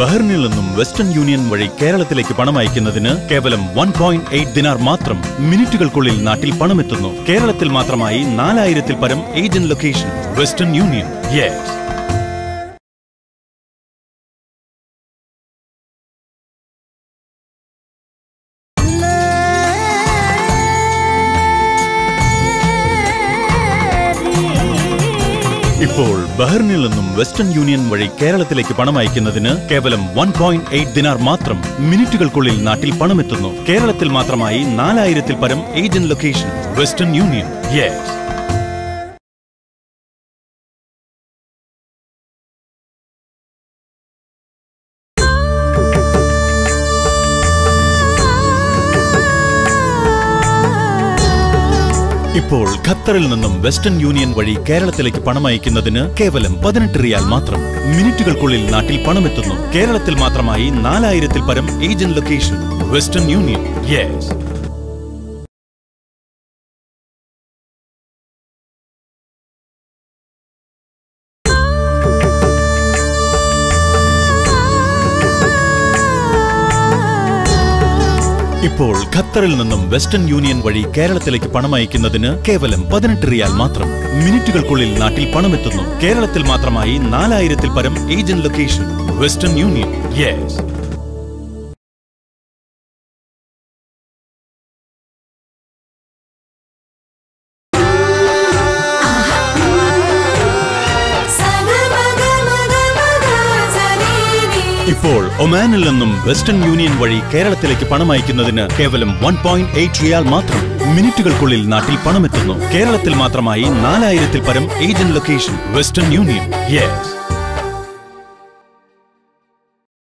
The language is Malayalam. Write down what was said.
ബഹ്റിനിൽ നിന്നും വെസ്റ്റേൺ യൂണിയൻ വഴി കേരളത്തിലേക്ക് പണം അയക്കുന്നതിന് കേവലം 1.8 ദിനാർ മാത്രം. മിനിറ്റുകൾക്കുള്ളിൽ നാട്ടിൽ പണമെത്തുന്നു. കേരളത്തിൽ മാത്രമായി 4000-ൽ പരം agent location. Western union. Yes. ഇപ്പോൾ ബഹ്റിനിൽ നിന്നും വെസ്റ്റേൺ യൂണിയൻ വഴി കേരളത്തിലേക്ക് പണം അയക്കുന്നതിന് കേവലം 1.8 ദിനാർ മാത്രം. മിനിറ്റുകൾക്കുള്ളിൽ നാട്ടിൽ പണമെത്തുന്നു. കേരളത്തിൽ മാത്രമായി 4000-ൽ പരം agent location. Western union. Yes. ഇപ്പോൾ ഖത്തറിൽ നിന്നും വെസ്റ്റേൺ യൂണിയൻ വഴി കേരളത്തിലേക്ക് പണം അയക്കുന്നതിന് കേവലം 18 റിയാൽ മാത്രം. മിനിറ്റുകൾക്കുള്ളിൽ നാട്ടിൽ പണമെത്തുന്നു. കേരളത്തിൽ മാത്രമായി 4000-ൽ പരം agent location. Western union. Yes. ഇപ്പോൾ ഖത്തറിൽ നിന്നും വെസ്റ്റേൺ യൂണിയൻ വഴി കേരളത്തിലേക്ക് പണം അയക്കുന്നതിന് കേവലം 18 റിയാൽ മാത്രം. മിനിറ്റുകൾക്കുള്ളിൽ നാട്ടിൽ പണമെത്തുന്നു. കേരളത്തിൽ മാത്രമായി 4000-ൽ പരം agent location. Western union. Yes. ഇപ്പോൾ ഒമാനിൽ നിന്നും വെസ്റ്റേൺ യൂണിയൻ വഴി കേരളത്തിലേക്ക് പണം അയക്കുന്നതിന് കേവലം 1.8 റിയാൽ മാത്രം. മിനിറ്റുകൾക്കുള്ളിൽ നാട്ടിൽ പണമെത്തുന്നു. കേരളത്തിൽ മാത്രമായി 4000-ൽ പരം agent location. Western union. Yes.